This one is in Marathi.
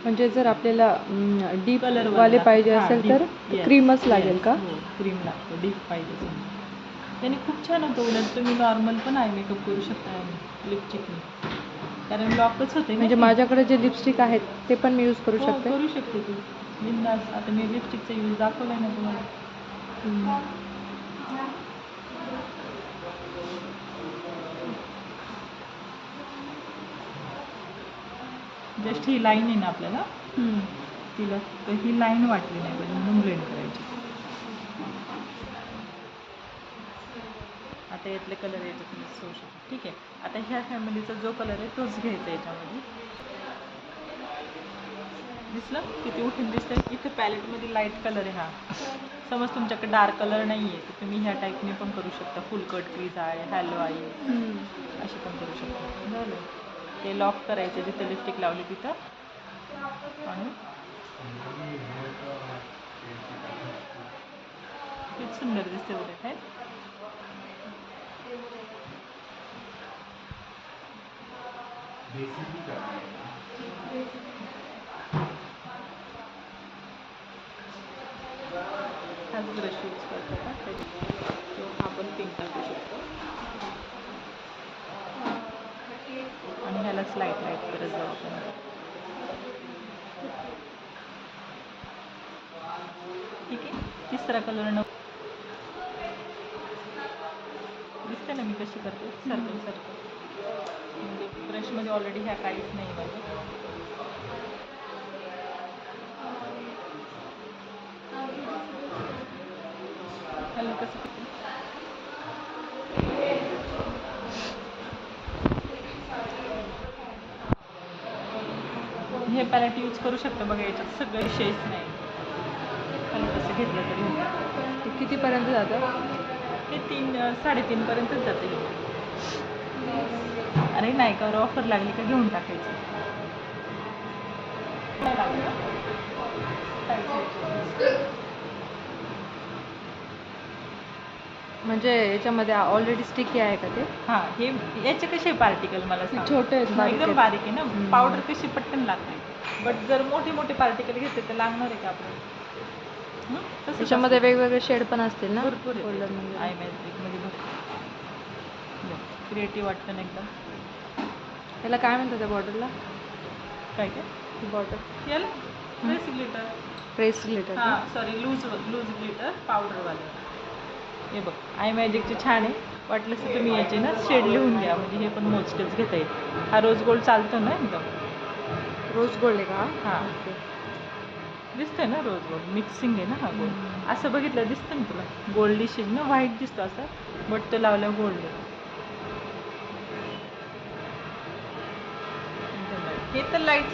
म्हणजे जर आपल्याला डीप कलर वाले पाहिजे असेल तर क्रीमच लागेल का? हो, क्रीम लागतो. डीप पाहिजे समजा त्याने खूप छान होतं. उलट तुम्ही नॉर्मल पण आय मेकअप करू शकता लिपस्टिकने, कारण लॉकच होते. म्हणजे माझ्याकडे जे लिपस्टिक आहेत ते पण मी यूज करू शकते? करू शकते तू बिंदास. आता मी लिपस्टिकचा यूज दाखवलाय ना तुम्हाला. जस्ट ही लाईन आहे ना आपल्याला, तिला ही लाईन वाटली नाही पाहिजे म्हणून ब्लेंड करायची. आता यातले कलर याच्यात मिक्स होऊ शकतो. ठीक आहे, आता ह्या फॅमिलीचा जो कलर आहे तोच घ्यायचा याच्यामध्ये. दिसलं किती उठून दिसतंय? इथे पॅलेटमध्ये लाईट कलर आहे हा. समज तुमच्याकडे डार्क कलर नाही आहे तर तुम्ही ह्या टाईपने पण करू शकता. फुल कट क्रीज आहे, हॅलो आई अशी पण करू शकता. झालं, ते लॉक करायचं जिथे लिपस्टिक लावली तिथं आणि किती सुंदर दिसते उलट आहे. हाच ब्रश यूज करतो का किंवा हा पण पिंक टाकू शकतो आणि ह्यालाच लाईट लाईट करत जाऊ आपण. ठीक आहे, तिसरा कलर दिसते ना मी कशी करते. सर्कल सर्कल म्हणजे ब्रशमध्ये ऑलरेडी ह्या काहीच नाही माझ्या. हॅलो कसं करते हे पॅलेट यूज करू शकता. बघा याच्यात सगळं विषयच नाही. हॅलो कसं घेतलं तरी होतं. कितीपर्यंत जातं? हे 3-3.5 पर्यंतच जाते. अरे नाही का ऑफर लागली का घेऊन टाकायचं. म्हणजे याच्यामध्ये ऑलरेडी स्टिकी आहे का ते? हां, हे याचे कसे पार्टिकल मला सांग. छोटे आहेत, बारीक एकदम आहेत. बारीक आहे ना. पावडर कशी पटकन लागते, बट जर मोठे मोठे पार्टिकल घेतले तर लागणार आहे का आपल्याला. त्याच्यामध्ये वेगवेगळे शेड पण असतील ना? भरपूर गोल्डन म्हणजे आय मॅजिकमध्ये भरपूर क्रिएटिव्ह वाटतं ना एकदम. त्याला काय म्हणतात त्या बॉटलला? काय काय बॉटल याला प्रेस ग्लिटर. Press glitter. हां सॉरी, लूज ग्लिटर पावडरवालं. हे बघ आय मॅजिकचे छान आहे. वाटलंच तर तुम्ही याचे ना शेड लिहून घ्या, म्हणजे हे पण मोजकेच घेता येईल. हा रोज गोल्ड चालतो ना एकदम. रोज गोल्ड आहे का? हां दिसतंय ना रोज गोल्ड मिक्सिंग आहे ना हा गोल्ड. असं बघितलं दिसतं ना तुला गोल्डिश ना, व्हाईट दिसतो असं, बट तो लावल्यावर गोल्ड आहे. हे तर लाईट